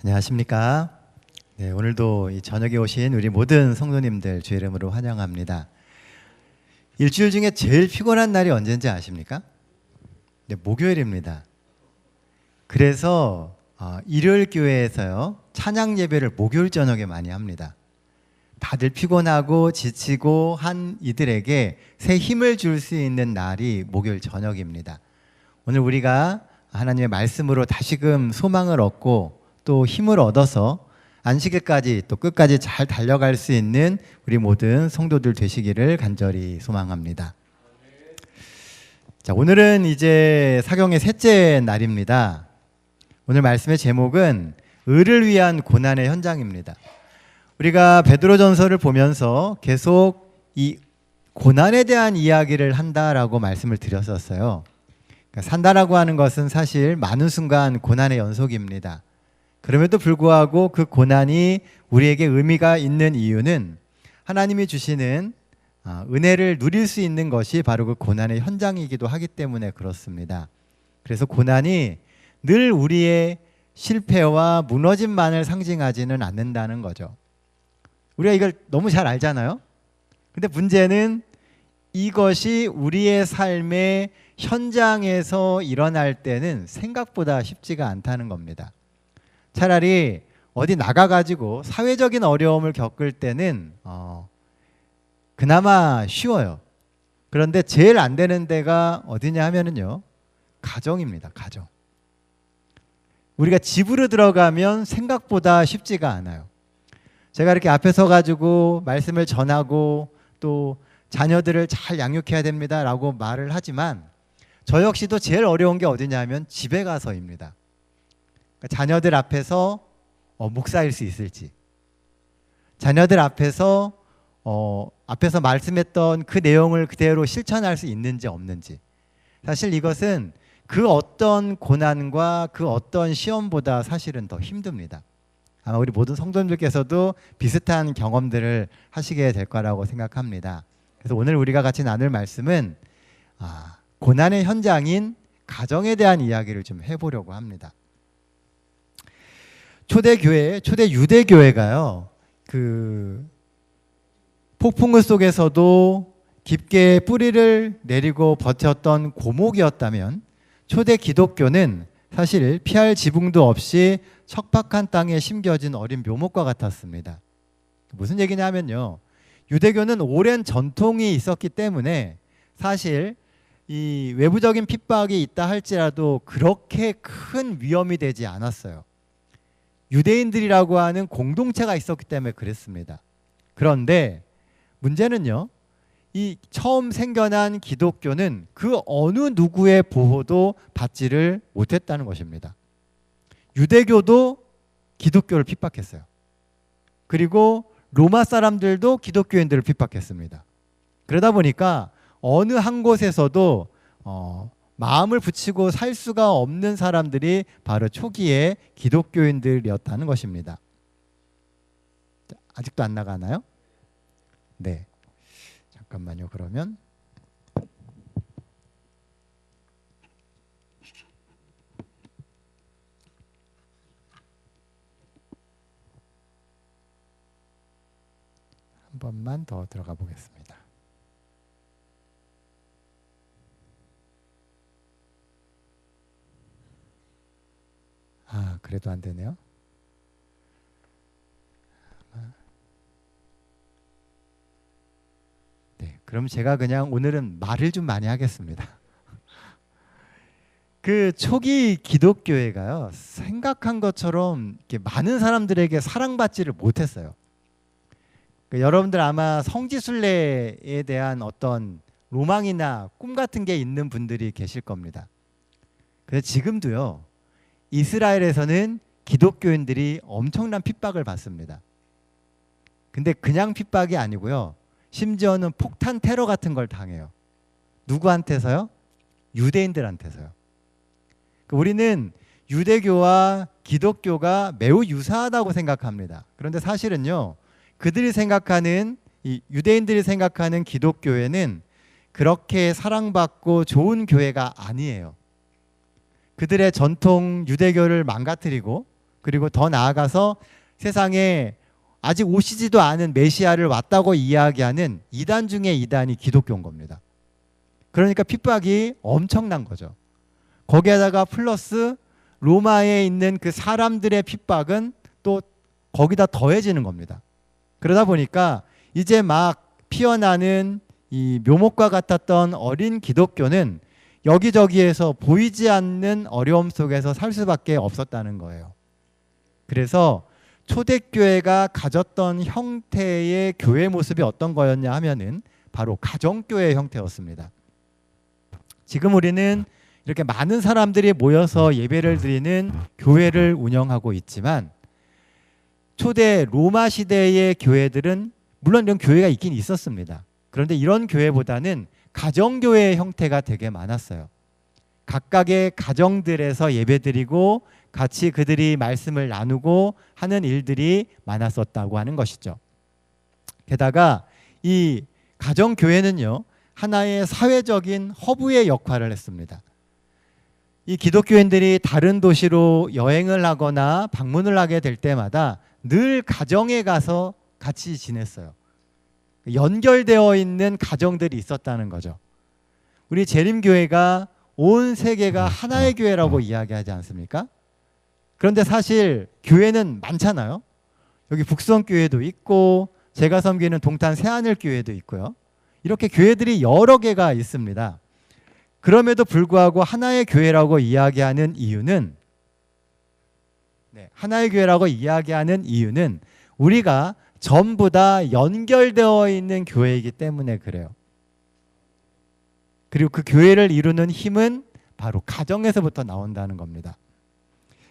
안녕하십니까? 네, 오늘도 이 저녁에 오신 우리 모든 성도님들 주 이름으로 환영합니다. 일주일 중에 제일 피곤한 날이 언제인지 아십니까? 네, 목요일입니다. 그래서 일요일 교회에서요 찬양 예배를 목요일 저녁에 많이 합니다. 다들 피곤하고 지치고 한 이들에게 새 힘을 줄 수 있는 날이 목요일 저녁입니다. 오늘 우리가 하나님의 말씀으로 다시금 소망을 얻고 또 힘을 얻어서 안식일까지 또 끝까지 잘 달려갈 수 있는 우리 모든 성도들 되시기를 간절히 소망합니다. 자, 오늘은 이제 사경의 셋째 날입니다. 오늘 말씀의 제목은 의를 위한 고난의 현장입니다. 우리가 베드로전서를 보면서 계속 이 고난에 대한 이야기를 한다라고 말씀을 드렸었어요. 그러니까 산다라고 하는 것은 사실 많은 순간 고난의 연속입니다. 그럼에도 불구하고 그 고난이 우리에게 의미가 있는 이유는 하나님이 주시는 은혜를 누릴 수 있는 것이 바로 그 고난의 현장이기도 하기 때문에 그렇습니다. 그래서 고난이 늘 우리의 실패와 무너짐만을 상징하지는 않는다는 거죠. 우리가 이걸 너무 잘 알잖아요. 근데 문제는 이것이 우리의 삶의 현장에서 일어날 때는 생각보다 쉽지가 않다는 겁니다. 차라리 어디 나가가지고 사회적인 어려움을 겪을 때는 그나마 쉬워요. 그런데 제일 안 되는 데가 어디냐 하면은요, 가정입니다. 가정. 우리가 집으로 들어가면 생각보다 쉽지가 않아요. 제가 이렇게 앞에 서가지고 말씀을 전하고 또 자녀들을 잘 양육해야 됩니다라고 말을 하지만 저 역시도 제일 어려운 게 어디냐 하면 집에 가서입니다. 자녀들 앞에서 목사일 수 있을지, 자녀들 앞에서 말씀했던 그 내용을 그대로 실천할 수 있는지 없는지, 사실 이것은 그 어떤 고난과 그 어떤 시험보다 사실은 더 힘듭니다. 아마 우리 모든 성도님들께서도 비슷한 경험들을 하시게 될 거라고 생각합니다. 그래서 오늘 우리가 같이 나눌 말씀은 고난의 현장인 가정에 대한 이야기를 좀 해보려고 합니다. 초대 유대교회가요, 그 폭풍우 속에서도 깊게 뿌리를 내리고 버텼던 고목이었다면 초대 기독교는 사실 피할 지붕도 없이 척박한 땅에 심겨진 어린 묘목과 같았습니다. 무슨 얘기냐면요, 유대교는 오랜 전통이 있었기 때문에 사실 이 외부적인 핍박이 있다 할지라도 그렇게 큰 위험이 되지 않았어요. 유대인들이라고 하는 공동체가 있었기 때문에 그랬습니다. 그런데 문제는요, 이 처음 생겨난 기독교는 그 어느 누구의 보호도 받지를 못했다는 것입니다. 유대교도 기독교를 핍박했어요. 그리고 로마 사람들도 기독교인들을 핍박했습니다. 그러다 보니까 어느 한 곳에서도 마음을 붙이고 살 수가 없는 사람들이 바로 초기의 기독교인들이었다는 것입니다. 아직도 안 나가나요? 네. 잠깐만요. 그러면 한 번만 더 들어가 보겠습니다. 그래도 안 되네요. 네, 그럼 제가 그냥 오늘은 말을 좀 많이 하겠습니다. 그 초기 기독교회가요, 생각한 것처럼 이렇게 많은 사람들에게 사랑받지를 못했어요. 여러분들 아마 성지순례에 대한 어떤 로망이나 꿈 같은 게 있는 분들이 계실 겁니다. 그래서 지금도요, 이스라엘에서는 기독교인들이 엄청난 핍박을 받습니다. 근데 그냥 핍박이 아니고요, 심지어는 폭탄 테러 같은 걸 당해요. 누구한테서요? 유대인들한테서요. 우리는 유대교와 기독교가 매우 유사하다고 생각합니다. 그런데 사실은요, 그들이 생각하는, 이 유대인들이 생각하는 기독교회는 그렇게 사랑받고 좋은 교회가 아니에요. 그들의 전통 유대교를 망가뜨리고 그리고 더 나아가서 세상에 아직 오시지도 않은 메시아를 왔다고 이야기하는 이단 중에 이단이 기독교인 겁니다. 그러니까 핍박이 엄청난 거죠. 거기에다가 플러스 로마에 있는 그 사람들의 핍박은 또 거기다 더해지는 겁니다. 그러다 보니까 이제 막 피어나는 이 묘목과 같았던 어린 기독교는 여기저기에서 보이지 않는 어려움 속에서 살 수밖에 없었다는 거예요. 그래서 초대교회가 가졌던 형태의 교회 모습이 어떤 거였냐 하면은 바로 가정교회 형태였습니다. 지금 우리는 이렇게 많은 사람들이 모여서 예배를 드리는 교회를 운영하고 있지만 초대 로마 시대의 교회들은 물론 이런 교회가 있긴 있었습니다. 그런데 이런 교회보다는 가정교회의 형태가 되게 많았어요. 각각의 가정들에서 예배드리고 같이 그들이 말씀을 나누고 하는 일들이 많았었다고 하는 것이죠. 게다가 이 가정교회는요, 하나의 사회적인 허브의 역할을 했습니다. 이 기독교인들이 다른 도시로 여행을 하거나 방문을 하게 될 때마다 늘 가정에 가서 같이 지냈어요. 연결되어 있는 가정들이 있었다는 거죠. 우리 재림교회가 온 세계가 하나의 교회라고 이야기하지 않습니까? 그런데 사실 교회는 많잖아요. 여기 북성교회도 있고 제가 섬기는 동탄 새하늘교회도 있고요. 이렇게 교회들이 여러 개가 있습니다. 그럼에도 불구하고 하나의 교회라고 이야기하는 이유는 하나의 교회라고 이야기하는 이유는 우리가 전부 다 연결되어 있는 교회이기 때문에 그래요. 그리고 그 교회를 이루는 힘은 바로 가정에서부터 나온다는 겁니다.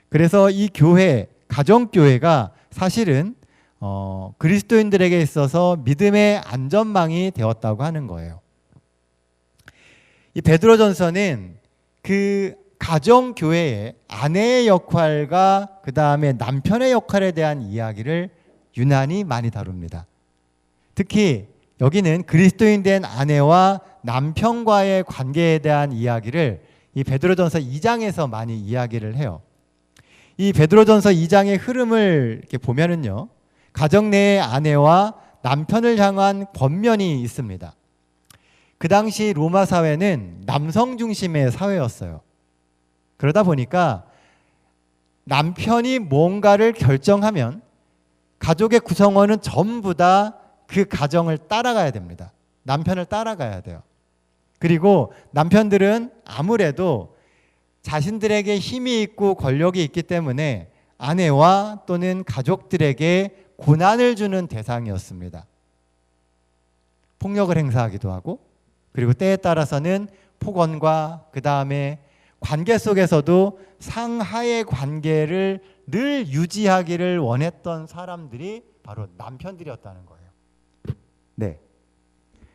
그래서 이 교회, 가정교회가 사실은 그리스도인들에게 있어서 믿음의 안전망이 되었다고 하는 거예요. 이 베드로전서는 그 가정교회의 아내의 역할과 그 다음에 남편의 역할에 대한 이야기를 유난히 많이 다룹니다. 특히 여기는 그리스도인 된 아내와 남편과의 관계에 대한 이야기를 이 베드로전서 2장에서 많이 이야기를 해요. 이 베드로전서 2장의 흐름을 이렇게 보면은요, 가정 내의 아내와 남편을 향한 권면이 있습니다. 그 당시 로마 사회는 남성 중심의 사회였어요. 그러다 보니까 남편이 뭔가를 결정하면 가족의 구성원은 전부 다 그 가정을 따라가야 됩니다. 남편을 따라가야 돼요. 그리고 남편들은 아무래도 자신들에게 힘이 있고 권력이 있기 때문에 아내와 또는 가족들에게 고난을 주는 대상이었습니다. 폭력을 행사하기도 하고, 그리고 때에 따라서는 폭언과 그 다음에 관계 속에서도 상하의 관계를 늘 유지하기를 원했던 사람들이 바로 남편들이었다는 거예요. 네.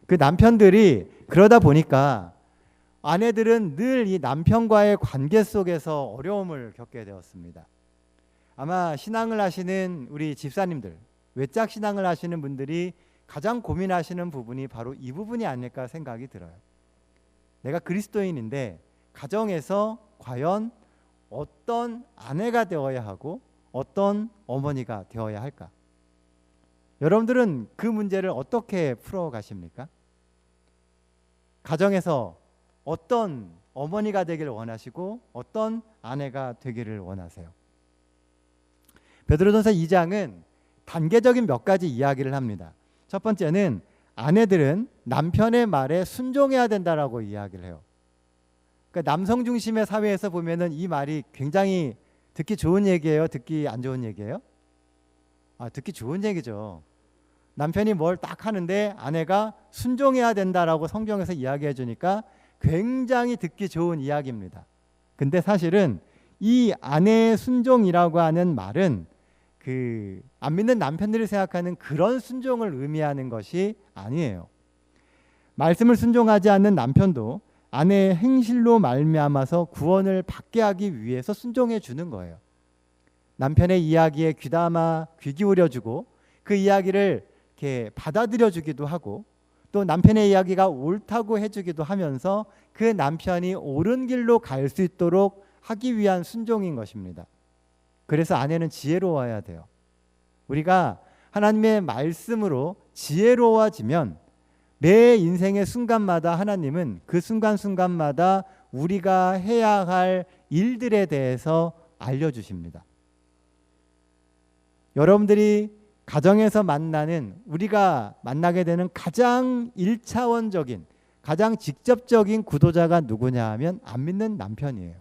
그 남편들이 그러다 보니까 아내들은 늘 이 남편과의 관계 속에서 어려움을 겪게 되었습니다. 아마 신앙을 하시는 우리 집사님들, 외짝 신앙을 하시는 분들이 가장 고민하시는 부분이 바로 이 부분이 아닐까 생각이 들어요. 내가 그리스도인인데 가정에서 과연 어떤 아내가 되어야 하고 어떤 어머니가 되어야 할까? 여러분들은 그 문제를 어떻게 풀어가십니까? 가정에서 어떤 어머니가 되기를 원하시고 어떤 아내가 되기를 원하세요? 베드로전서 2장은 단계적인 몇 가지 이야기를 합니다. 첫 번째는 아내들은 남편의 말에 순종해야 된다라고 이야기를 해요. 그러니까 남성 중심의 사회에서 보면은 이 말이 굉장히 듣기 좋은 얘기예요? 듣기 안 좋은 얘기예요? 듣기 좋은 얘기죠. 남편이 뭘 딱 하는데 아내가 순종해야 된다라고 성경에서 이야기해 주니까 굉장히 듣기 좋은 이야기입니다. 근데 사실은 이 아내의 순종이라고 하는 말은 그 안 믿는 남편들이 생각하는 그런 순종을 의미하는 것이 아니에요. 말씀을 순종하지 않는 남편도 아내의 행실로 말미암아서 구원을 받게 하기 위해서 순종해 주는 거예요. 남편의 이야기에 귀 기울여주고 그 이야기를 이렇게 받아들여주기도 하고 또 남편의 이야기가 옳다고 해주기도 하면서 그 남편이 옳은 길로 갈 수 있도록 하기 위한 순종인 것입니다. 그래서 아내는 지혜로워야 돼요. 우리가 하나님의 말씀으로 지혜로워지면 매 인생의 순간마다 하나님은 그 순간순간마다 우리가 해야 할 일들에 대해서 알려주십니다. 여러분들이 가정에서 우리가 만나게 되는 가장 1차원적인, 가장 직접적인 구도자가 누구냐 하면 안 믿는 남편이에요.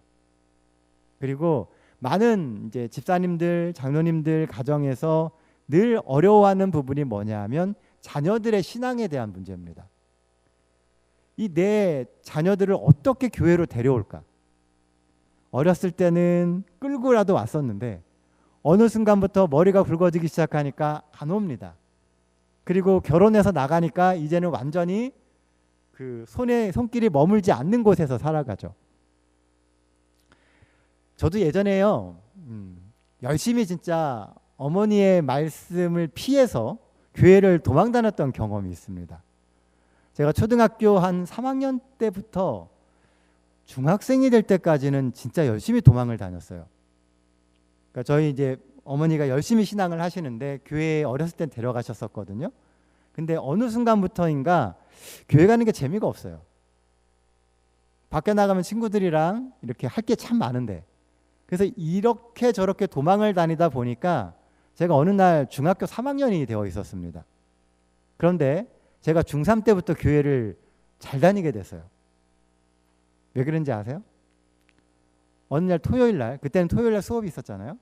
그리고 많은 이제 집사님들, 장로님들 가정에서 늘 어려워하는 부분이 뭐냐 하면 자녀들의 신앙에 대한 문제입니다. 이 내 자녀들을 어떻게 교회로 데려올까? 어렸을 때는 끌고라도 왔었는데 어느 순간부터 머리가 굵어지기 시작하니까 안 옵니다. 그리고 결혼해서 나가니까 이제는 완전히 그 손길이 머물지 않는 곳에서 살아가죠. 저도 예전에요, 열심히 진짜 어머니의 말씀을 피해서 교회를 도망 다녔던 경험이 있습니다. 제가 초등학교 한 3학년 때부터 중학생이 될 때까지는 진짜 열심히 도망을 다녔어요. 그러니까 저희 이제 어머니가 열심히 신앙을 하시는데 교회에 어렸을 땐 데려가셨었거든요. 근데 어느 순간부터인가 교회 가는 게 재미가 없어요. 밖에 나가면 친구들이랑 이렇게 할 게 참 많은데, 그래서 이렇게 저렇게 도망을 다니다 보니까 제가 어느 날 중학교 3학년이 되어 있었습니다. 그런데 제가 중3 때부터 교회를 잘 다니게 됐어요. 왜 그런지 아세요? 어느 날 토요일 날, 그때는 토요일 날 수업이 있었잖아요.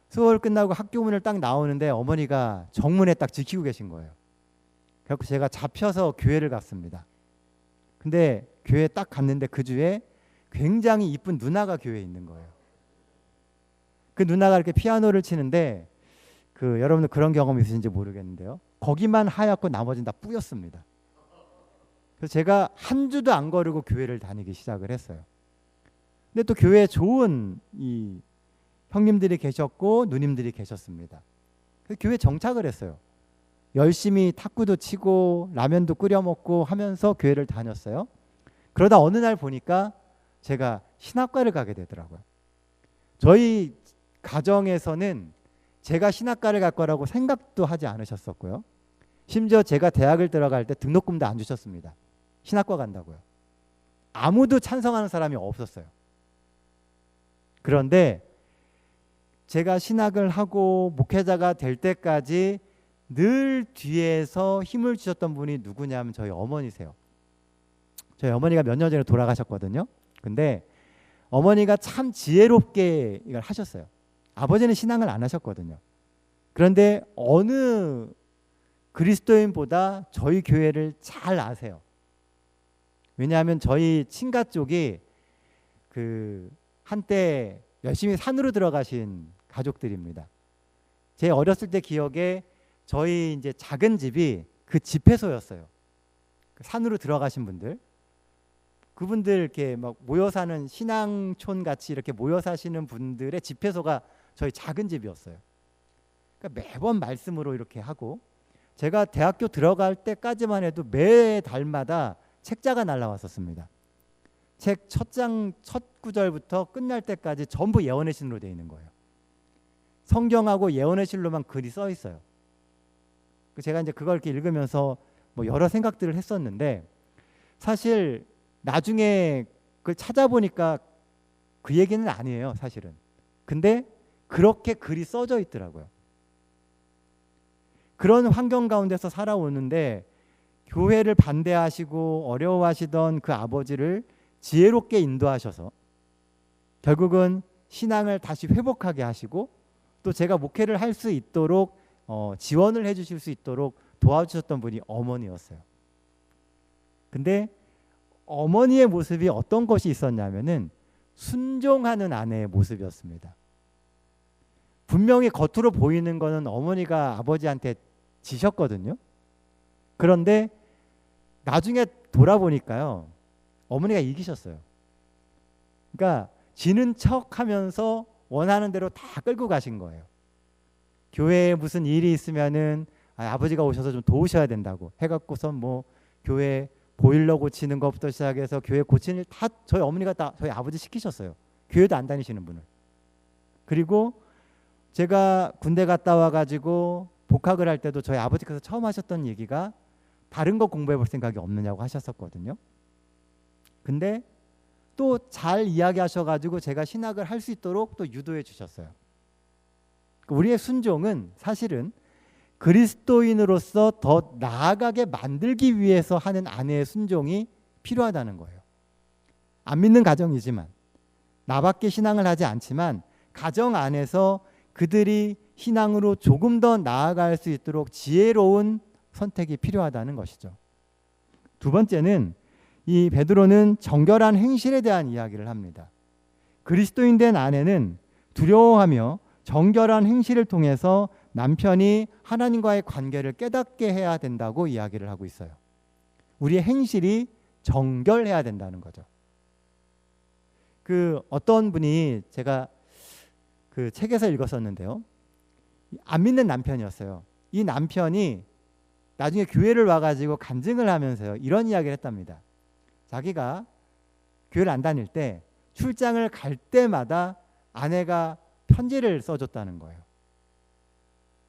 수업을 끝나고 학교 문을 딱 나오는데 어머니가 정문에 딱 지키고 계신 거예요. 그래서 제가 잡혀서 교회를 갔습니다. 근데 교회에 딱 갔는데 그 주에 굉장히 이쁜 누나가 교회에 있는 거예요. 그 누나가 이렇게 피아노를 치는데 여러분들 그런 경험 있으신지 모르겠는데요. 거기만 하얗고 나머지는 다 뿌였습니다. 그래서 제가 한 주도 안 거르고 교회를 다니기 시작을 했어요. 근데 또 교회에 좋은 이 형님들이 계셨고 누님들이 계셨습니다. 그래서 교회에 정착을 했어요. 열심히 탁구도 치고 라면도 끓여 먹고 하면서 교회를 다녔어요. 그러다 어느 날 보니까 제가 신학과를 가게 되더라고요. 저희 가정에서는 제가 신학과를 갈 거라고 생각도 하지 않으셨었고요. 심지어 제가 대학을 들어갈 때 등록금도 안 주셨습니다. 신학과 간다고요. 아무도 찬성하는 사람이 없었어요. 그런데 제가 신학을 하고 목회자가 될 때까지 늘 뒤에서 힘을 주셨던 분이 누구냐면 저희 어머니세요. 저희 어머니가 몇 년 전에 돌아가셨거든요. 근데 어머니가 참 지혜롭게 이걸 하셨어요. 아버지는 신앙을 안 하셨거든요. 그런데 어느 그리스도인보다 저희 교회를 잘 아세요. 왜냐하면 저희 친가 쪽이 한때 열심히 산으로 들어가신 가족들입니다. 제 어렸을 때 기억에 저희 이제 작은 집이 그 집회소였어요. 산으로 들어가신 분들, 그분들 이렇게 막 모여 사는 신앙촌 같이 이렇게 모여 사시는 분들의 집회소가 저희 작은 집이었어요. 그러니까 매번 말씀으로 이렇게 하고, 제가 대학교 들어갈 때까지만 해도 매 달마다 책자가 날라왔었습니다. 책 첫 장 첫 구절부터 끝날 때까지 전부 예언의 신으로 되어 있는 거예요. 성경하고 예언의 실로만 글이 써 있어요. 제가 이제 그걸 이렇게 읽으면서 뭐 여러 생각들을 했었는데, 사실 나중에 그걸 찾아보니까 그 얘기는 아니에요, 사실은. 근데 그렇게 글이 써져 있더라고요. 그런 환경 가운데서 살아오는데 교회를 반대하시고 어려워하시던 그 아버지를 지혜롭게 인도하셔서 결국은 신앙을 다시 회복하게 하시고, 또 제가 목회를 할 수 있도록 지원을 해주실 수 있도록 도와주셨던 분이 어머니였어요. 근데 어머니의 모습이 어떤 것이 있었냐면은 순종하는 아내의 모습이었습니다. 분명히 겉으로 보이는 거는 어머니가 아버지한테 지셨거든요. 그런데 나중에 돌아보니까요, 어머니가 이기셨어요. 그러니까 지는 척하면서 원하는 대로 다 끌고 가신 거예요. 교회에 무슨 일이 있으면은 아버지가 오셔서 좀 도우셔야 된다고 해갖고서 뭐 교회 보일러 고치는 것부터 시작해서 교회 고치는 일 다 저희 어머니가 다 저희 아버지 시키셨어요. 교회도 안 다니시는 분을. 그리고 제가 군대 갔다 와가지고 복학을 할 때도 저희 아버지께서 처음 하셨던 얘기가 다른 거 공부해 볼 생각이 없느냐고 하셨었거든요. 근데 또 잘 이야기하셔가지고 제가 신학을 할 수 있도록 또 유도해 주셨어요. 우리의 순종은 사실은 그리스도인으로서 더 나아가게 만들기 위해서 하는 아내의 순종이 필요하다는 거예요. 안 믿는 가정이지만, 나밖에 신앙을 하지 않지만 가정 안에서 그들이 신앙으로 조금 더 나아갈 수 있도록 지혜로운 선택이 필요하다는 것이죠. 두 번째는 이 베드로는 정결한 행실에 대한 이야기를 합니다. 그리스도인 된 아내는 두려워하며 정결한 행실을 통해서 남편이 하나님과의 관계를 깨닫게 해야 된다고 이야기를 하고 있어요. 우리의 행실이 정결해야 된다는 거죠. 어떤 분이 제가 그 책에서 읽었었는데요. 안 믿는 남편이었어요. 이 남편이 나중에 교회를 와가지고 간증을 하면서요, 이런 이야기를 했답니다. 자기가 교회를 안 다닐 때 출장을 갈 때마다 아내가 편지를 써줬다는 거예요.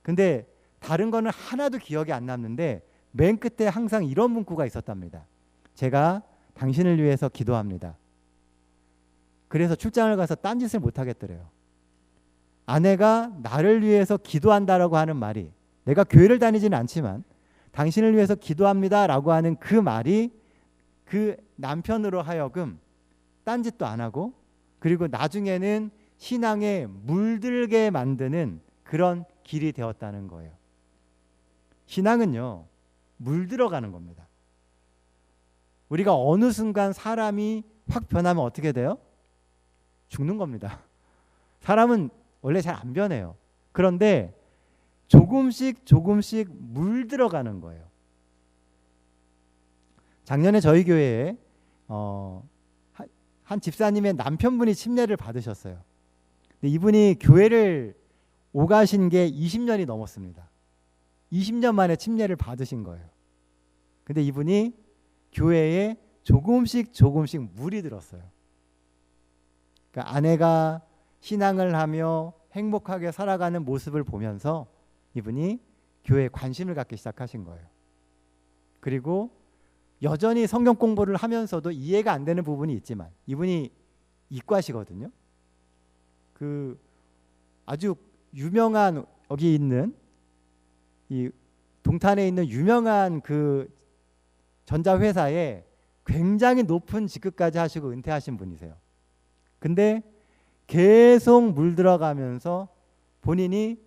근데 다른 거는 하나도 기억이 안 남는데 맨 끝에 항상 이런 문구가 있었답니다. 제가 당신을 위해서 기도합니다. 그래서 출장을 가서 딴짓을 못 하겠더래요. 아내가 나를 위해서 기도한다라고 하는 말이, 내가 교회를 다니지는 않지만 당신을 위해서 기도합니다라고 하는 그 말이 그 남편으로 하여금 딴짓도 안 하고, 그리고 나중에는 신앙에 물들게 만드는 그런 길이 되었다는 거예요. 신앙은요, 물들어가는 겁니다. 우리가 어느 순간 사람이 확 변하면 어떻게 돼요? 죽는 겁니다. 사람은 원래 잘 안 변해요. 그런데 조금씩 물들어가는 거예요. 작년에 저희 교회에 한 집사님의 남편분이 침례를 받으셨어요. 근데 이분이 교회를 오가신 게 20년이 넘었습니다. 20년 만에 침례를 받으신 거예요. 근데 이분이 교회에 조금씩 물이 들었어요. 그러니까 아내가 신앙을 하며 행복하게 살아가는 모습을 보면서 이분이 교회에 관심을 갖기 시작하신 거예요. 그리고 여전히 성경 공부를 하면서도 이해가 안 되는 부분이 있지만, 이분이 이과시거든요. 아주 유명한, 여기 있는 이 동탄에 있는 유명한 그 전자회사에 굉장히 높은 직급까지 하시고 은퇴하신 분이세요. 근데 계속 물들어가면서 본인이,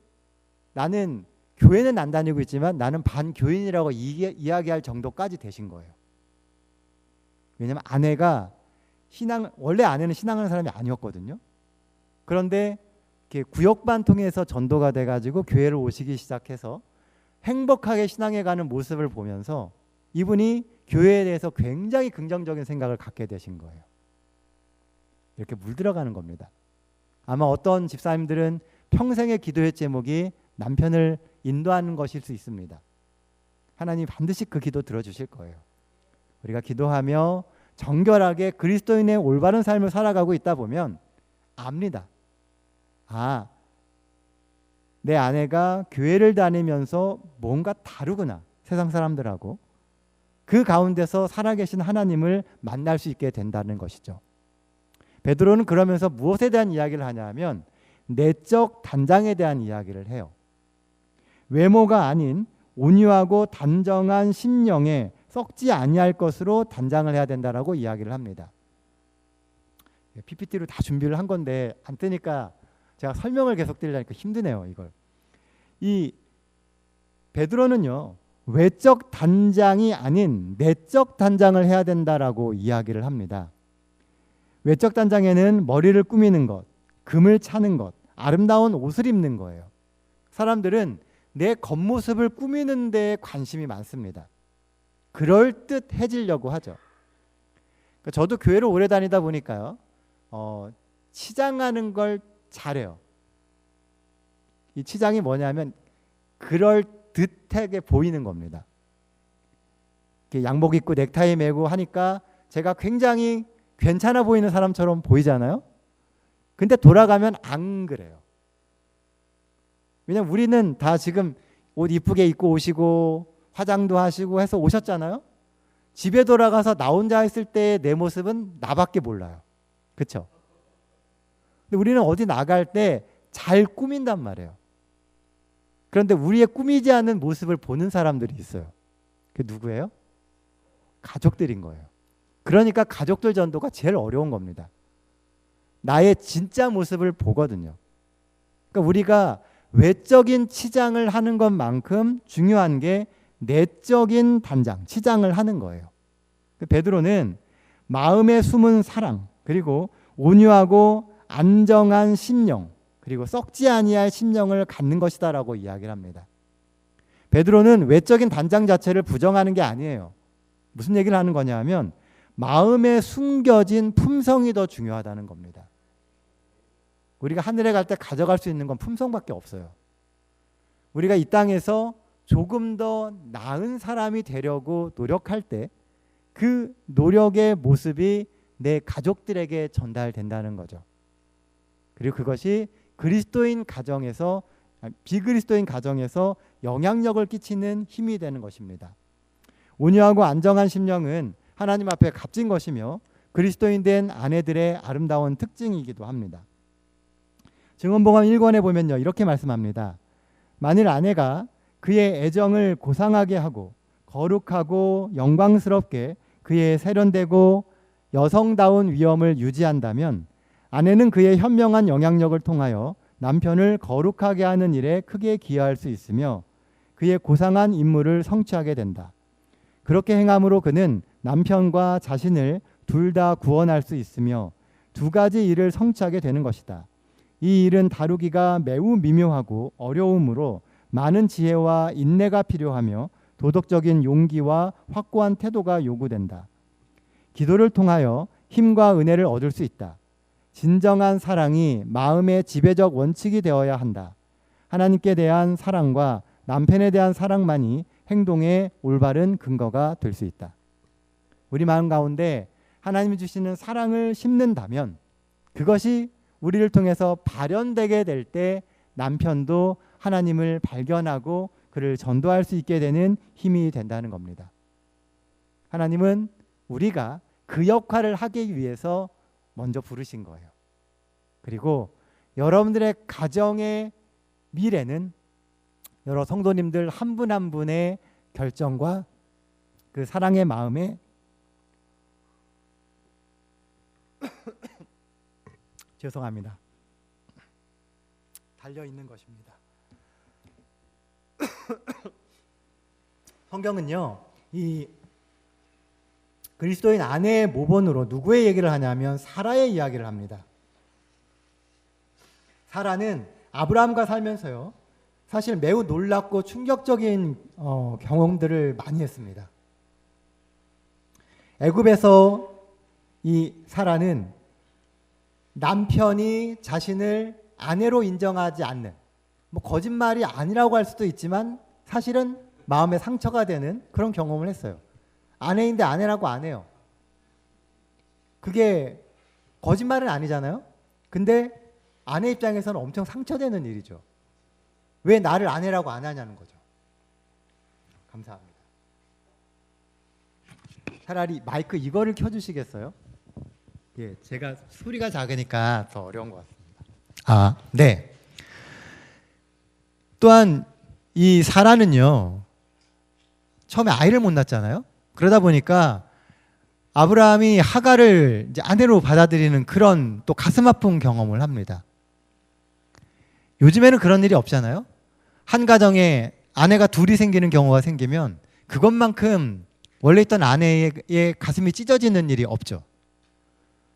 나는 교회는 안 다니고 있지만 나는 반교인이라고 이야기할 정도까지 되신 거예요. 왜냐하면 아내가 원래 아내는 신앙하는 사람이 아니었거든요. 그런데 구역반 통해서 전도가 돼가지고 교회를 오시기 시작해서 행복하게 신앙해가는 모습을 보면서 이분이 교회에 대해서 굉장히 긍정적인 생각을 갖게 되신 거예요. 이렇게 물들어가는 겁니다. 아마 어떤 집사님들은 평생의 기도의 제목이 남편을 인도하는 것일 수 있습니다. 하나님 반드시 그 기도 들어주실 거예요. 우리가 기도하며 정결하게 그리스도인의 올바른 삶을 살아가고 있다 보면 압니다. 내 아내가 교회를 다니면서 뭔가 다르구나, 세상 사람들하고. 그 가운데서 살아계신 하나님을 만날 수 있게 된다는 것이죠. 베드로는 그러면서 무엇에 대한 이야기를 하냐면 내적 단장에 대한 이야기를 해요. 외모가 아닌 온유하고 단정한 심령에 썩지 아니할 것으로 단장을 해야 된다라고 이야기를 합니다. PPT로 다 준비를 한 건데 안 뜨니까 제가 설명을 계속 드리려니까 힘드네요. 이걸. 이 베드로는요, 외적 단장이 아닌 내적 단장을 해야 된다라고 이야기를 합니다. 외적 단장에는 머리를 꾸미는 것, 금을 차는 것, 아름다운 옷을 입는 거예요. 사람들은 내 겉모습을 꾸미는 데에 관심이 많습니다. 그럴듯해지려고 하죠. 그러니까 저도 교회를 오래 다니다 보니까요, 치장하는 걸 잘해요. 이 치장이 뭐냐면 그럴듯하게 보이는 겁니다. 이렇게 양복 입고 넥타이 매고 하니까 제가 굉장히 괜찮아 보이는 사람처럼 보이잖아요. 근데 돌아가면 안 그래요. 왜냐면 우리는 다 지금 옷 이쁘게 입고 오시고 화장도 하시고 해서 오셨잖아요. 집에 돌아가서 나 혼자 있을 때 내 모습은 나밖에 몰라요. 그렇죠? 근데 우리는 어디 나갈 때 잘 꾸민단 말이에요. 그런데 우리의 꾸미지 않은 모습을 보는 사람들이 있어요. 그게 누구예요? 가족들인 거예요. 그러니까 가족들 전도가 제일 어려운 겁니다. 나의 진짜 모습을 보거든요. 그러니까 우리가 외적인 치장을 하는 것만큼 중요한 게 내적인 단장, 치장을 하는 거예요. 베드로는 마음에 숨은 사랑, 그리고 온유하고 안정한 심령, 그리고 썩지 아니할 심령을 갖는 것이다라고 이야기를 합니다. 베드로는 외적인 단장 자체를 부정하는 게 아니에요. 무슨 얘기를 하는 거냐 하면 마음에 숨겨진 품성이 더 중요하다는 겁니다. 우리가 하늘에 갈 때 가져갈 수 있는 건 품성밖에 없어요. 우리가 이 땅에서 조금 더 나은 사람이 되려고 노력할 때 그 노력의 모습이 내 가족들에게 전달된다는 거죠. 그리고 그것이 그리스도인 가정에서 비그리스도인 가정에서 영향력을 끼치는 힘이 되는 것입니다. 온유하고 안정한 심령은 하나님 앞에 값진 것이며 그리스도인 된 아내들의 아름다운 특징이기도 합니다. 증언복음 1권에 보면요, 이렇게 말씀합니다. 만일 아내가 그의 애정을 고상하게 하고 거룩하고 영광스럽게 그의 세련되고 여성다운 위엄을 유지한다면 아내는 그의 현명한 영향력을 통하여 남편을 거룩하게 하는 일에 크게 기여할 수 있으며 그의 고상한 임무를 성취하게 된다. 그렇게 행함으로 그는 남편과 자신을 둘 다 구원할 수 있으며 두 가지 일을 성취하게 되는 것이다. 이 일은 다루기가 매우 미묘하고 어려우므로 많은 지혜와 인내가 필요하며 도덕적인 용기와 확고한 태도가 요구된다. 기도를 통하여 힘과 은혜를 얻을 수 있다. 진정한 사랑이 마음의 지배적 원칙이 되어야 한다. 하나님께 대한 사랑과 남편에 대한 사랑만이 행동의 올바른 근거가 될 수 있다. 우리 마음 가운데 하나님이 주시는 사랑을 심는다면 그것이 우리를 통해서 발현되게 될 때 남편도 하나님을 발견하고 그를 전도할 수 있게 되는 힘이 된다는 겁니다. 하나님은 우리가 그 역할을 하기 위해서 먼저 부르신 거예요. 그리고 여러분들의 가정의 미래는 여러 성도님들 한 분 한 분의 결정과 그 사랑의 마음에 죄송합니다. 달려 있는 것입니다. 성경은요, 이 그리스도인 아내의 모본으로 누구의 얘기를 하냐면 사라의 이야기를 합니다. 사라는 아브라함과 살면서요, 사실 매우 놀랍고 충격적인 경험들을 많이 했습니다. 애굽에서 이 사라는 남편이 자신을 아내로 인정하지 않는, 뭐 거짓말이 아니라고 할 수도 있지만 사실은 마음에 상처가 되는 그런 경험을 했어요. 아내인데 아내라고 안 해요. 그게 거짓말은 아니잖아요. 근데 아내 입장에서는 엄청 상처되는 일이죠. 왜 나를 아내라고 안 하냐는 거죠. 감사합니다. 차라리 마이크 이거를 켜주시겠어요? 예, 제가 소리가 작으니까 더 어려운 것 같습니다. 아, 네. 또한 이 사라는요, 처음에 아이를 못 낳았잖아요. 그러다 보니까 아브라함이 하갈을 이제 아내로 받아들이는 그런 또 가슴 아픈 경험을 합니다. 요즘에는 그런 일이 없잖아요. 한 가정에 아내가 둘이 생기는 경우가 생기면 그것만큼 원래 있던 아내의 가슴이 찢어지는 일이 없죠.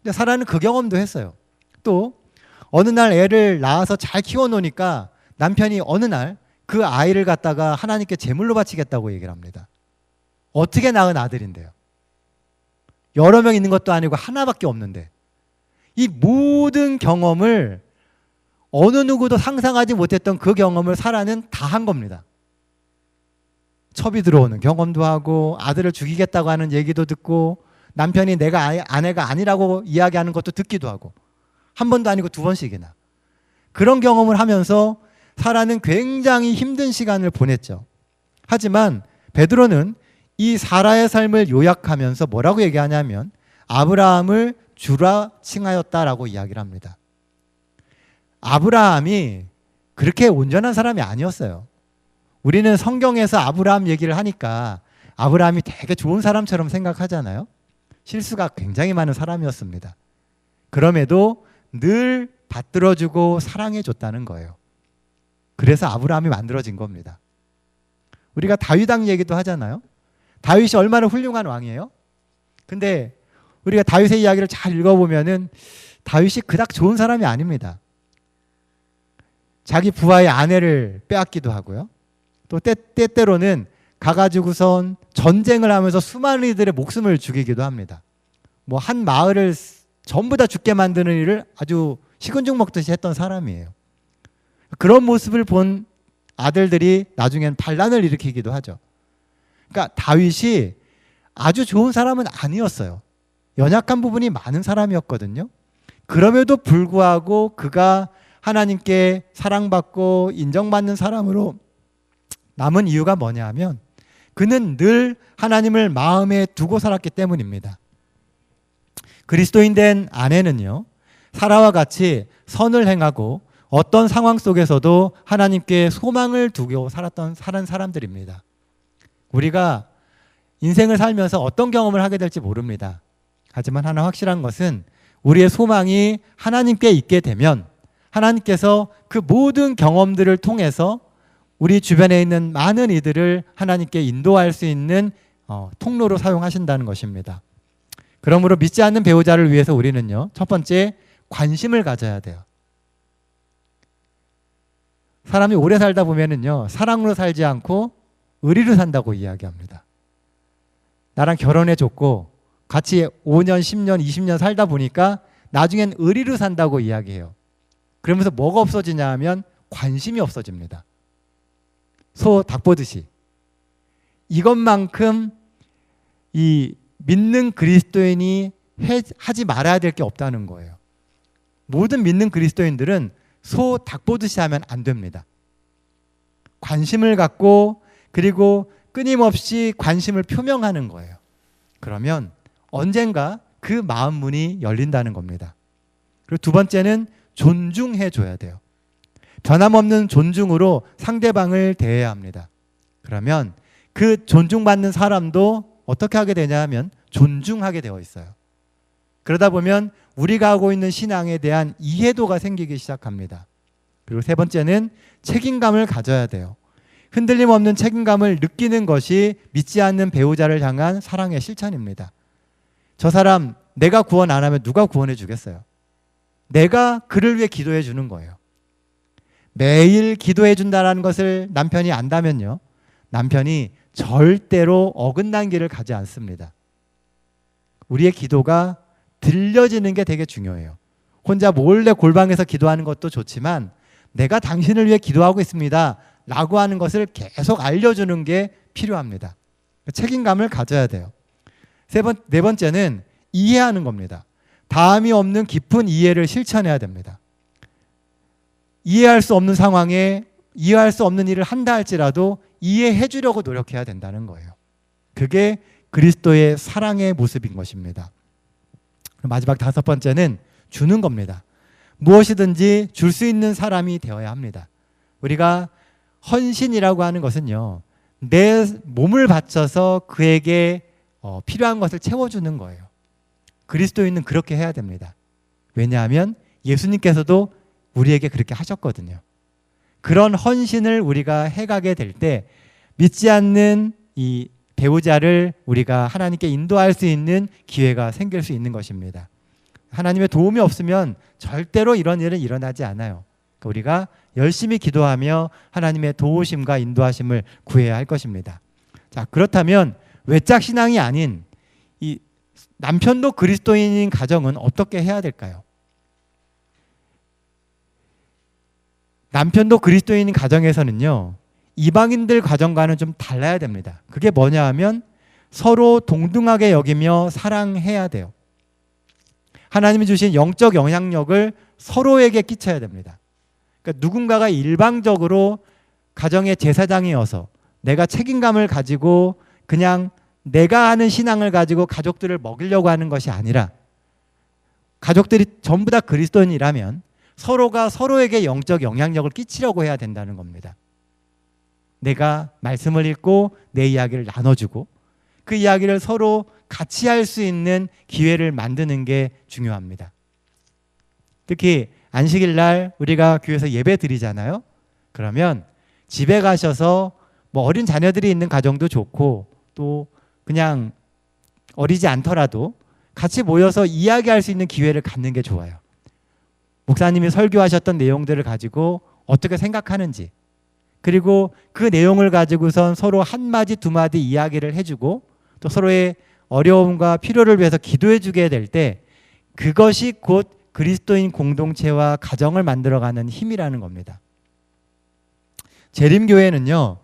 근데 사라는 그 경험도 했어요. 또 어느 날 애를 낳아서 잘 키워놓으니까 남편이 어느 날 그 아이를 갖다가 하나님께 제물로 바치겠다고 얘기를 합니다. 어떻게 낳은 아들인데요. 여러 명 있는 것도 아니고 하나밖에 없는데 이 모든 경험을 어느 누구도 상상하지 못했던 그 경험을 사라는 다 한 겁니다. 첩이 들어오는 경험도 하고 아들을 죽이겠다고 하는 얘기도 듣고 남편이 내가 아내가 아니라고 이야기하는 것도 듣기도 하고 한 번도 아니고 두 번씩이나 그런 경험을 하면서 사라는 굉장히 힘든 시간을 보냈죠. 하지만 베드로는 이 사라의 삶을 요약하면서 뭐라고 얘기하냐면 아브라함을 주라 칭하였다라고 이야기를 합니다. 아브라함이 그렇게 온전한 사람이 아니었어요. 우리는 성경에서 아브라함 얘기를 하니까 아브라함이 되게 좋은 사람처럼 생각하잖아요. 실수가 굉장히 많은 사람이었습니다. 그럼에도 늘 받들어주고 사랑해줬다는 거예요. 그래서 아브라함이 만들어진 겁니다. 우리가 다윗 왕 얘기도 하잖아요. 다윗이 얼마나 훌륭한 왕이에요. 근데 우리가 다윗의 이야기를 잘 읽어보면은 다윗이 그닥 좋은 사람이 아닙니다. 자기 부하의 아내를 빼앗기도 하고요. 또 때때로는 가가지고선 전쟁을 하면서 수많은 이들의 목숨을 죽이기도 합니다. 뭐 한 마을을 전부 다 죽게 만드는 일을 아주 식은 죽 먹듯이 했던 사람이에요. 그런 모습을 본 아들들이 나중엔 반란을 일으키기도 하죠. 그러니까 다윗이 아주 좋은 사람은 아니었어요. 연약한 부분이 많은 사람이었거든요. 그럼에도 불구하고 그가 하나님께 사랑받고 인정받는 사람으로 남은 이유가 뭐냐 하면 그는 늘 하나님을 마음에 두고 살았기 때문입니다. 그리스도인 된 아내는요, 사라와 같이 선을 행하고 어떤 상황 속에서도 하나님께 소망을 두고 사는 사람들입니다. 우리가 인생을 살면서 어떤 경험을 하게 될지 모릅니다. 하지만 하나 확실한 것은 우리의 소망이 하나님께 있게 되면 하나님께서 그 모든 경험들을 통해서 우리 주변에 있는 많은 이들을 하나님께 인도할 수 있는 통로로 사용하신다는 것입니다. 그러므로 믿지 않는 배우자를 위해서 우리는요, 첫 번째 관심을 가져야 돼요. 사람이 오래 살다 보면은요, 사랑으로 살지 않고 의리로 산다고 이야기합니다. 나랑 결혼해 줬고 같이 5년, 10년, 20년 살다 보니까 나중엔 의리로 산다고 이야기해요. 그러면서 뭐가 없어지냐 하면 관심이 없어집니다. 소 닭 보듯이. 이것만큼 이 믿는 그리스도인이 하지 말아야 될 게 없다는 거예요. 모든 믿는 그리스도인들은 소 닭 보듯이 하면 안 됩니다. 관심을 갖고 그리고 끊임없이 관심을 표명하는 거예요. 그러면 언젠가 그 마음 문이 열린다는 겁니다. 그리고 두 번째는 존중해 줘야 돼요. 변함없는 존중으로 상대방을 대해야 합니다. 그러면 그 존중받는 사람도 어떻게 하게 되냐 하면 존중하게 되어 있어요. 그러다 보면 우리가 하고 있는 신앙에 대한 이해도가 생기기 시작합니다. 그리고 세 번째는 책임감을 가져야 돼요. 흔들림 없는 책임감을 느끼는 것이 믿지 않는 배우자를 향한 사랑의 실천입니다. 저 사람 내가 구원 안 하면 누가 구원해 주겠어요? 내가 그를 위해 기도해 주는 거예요. 매일 기도해 준다는 것을 남편이 안다면요, 남편이 절대로 어긋난 길을 가지 않습니다. 우리의 기도가 들려지는 게 되게 중요해요. 혼자 몰래 골방에서 기도하는 것도 좋지만 내가 당신을 위해 기도하고 있습니다 라고 하는 것을 계속 알려주는 게 필요합니다. 책임감을 가져야 돼요. 네 번째는 이해하는 겁니다. 다함이 없는 깊은 이해를 실천해야 됩니다. 이해할 수 없는 상황에 이해할 수 없는 일을 한다 할지라도 이해해 주려고 노력해야 된다는 거예요. 그게 그리스도의 사랑의 모습인 것입니다. 마지막 다섯 번째는 주는 겁니다. 무엇이든지 줄 수 있는 사람이 되어야 합니다. 우리가 헌신이라고 하는 것은요, 내 몸을 바쳐서 그에게 필요한 것을 채워주는 거예요. 그리스도인은 그렇게 해야 됩니다. 왜냐하면 예수님께서도 우리에게 그렇게 하셨거든요. 그런 헌신을 우리가 해가게 될 때 믿지 않는 이 배우자를 우리가 하나님께 인도할 수 있는 기회가 생길 수 있는 것입니다. 하나님의 도움이 없으면 절대로 이런 일은 일어나지 않아요. 우리가 열심히 기도하며 하나님의 도우심과 인도하심을 구해야 할 것입니다. 자, 그렇다면 외짝 신앙이 아닌 이 남편도 그리스도인인 가정은 어떻게 해야 될까요? 남편도 그리스도인인 가정에서는요, 이방인들 가정과는 좀 달라야 됩니다. 그게 뭐냐 하면 서로 동등하게 여기며 사랑해야 돼요. 하나님이 주신 영적 영향력을 서로에게 끼쳐야 됩니다. 그러니까 누군가가 일방적으로 가정의 제사장이어서 내가 책임감을 가지고 그냥 내가 하는 신앙을 가지고 가족들을 먹이려고 하는 것이 아니라 가족들이 전부 다 그리스도인이라면 서로가 서로에게 영적 영향력을 끼치려고 해야 된다는 겁니다. 내가 말씀을 읽고 내 이야기를 나눠주고 그 이야기를 서로 같이 할 수 있는 기회를 만드는 게 중요합니다. 특히 안식일 날 우리가 교회에서 예배 드리잖아요. 그러면 집에 가셔서 뭐 어린 자녀들이 있는 가정도 좋고 또 그냥 어리지 않더라도 같이 모여서 이야기할 수 있는 기회를 갖는 게 좋아요. 목사님이 설교하셨던 내용들을 가지고 어떻게 생각하는지, 그리고 그 내용을 가지고선 서로 한마디 두마디 이야기를 해주고 또 서로의 어려움과 필요를 위해서 기도해주게 될 때 그것이 곧 그리스도인 공동체와 가정을 만들어가는 힘이라는 겁니다. 재림교회는요,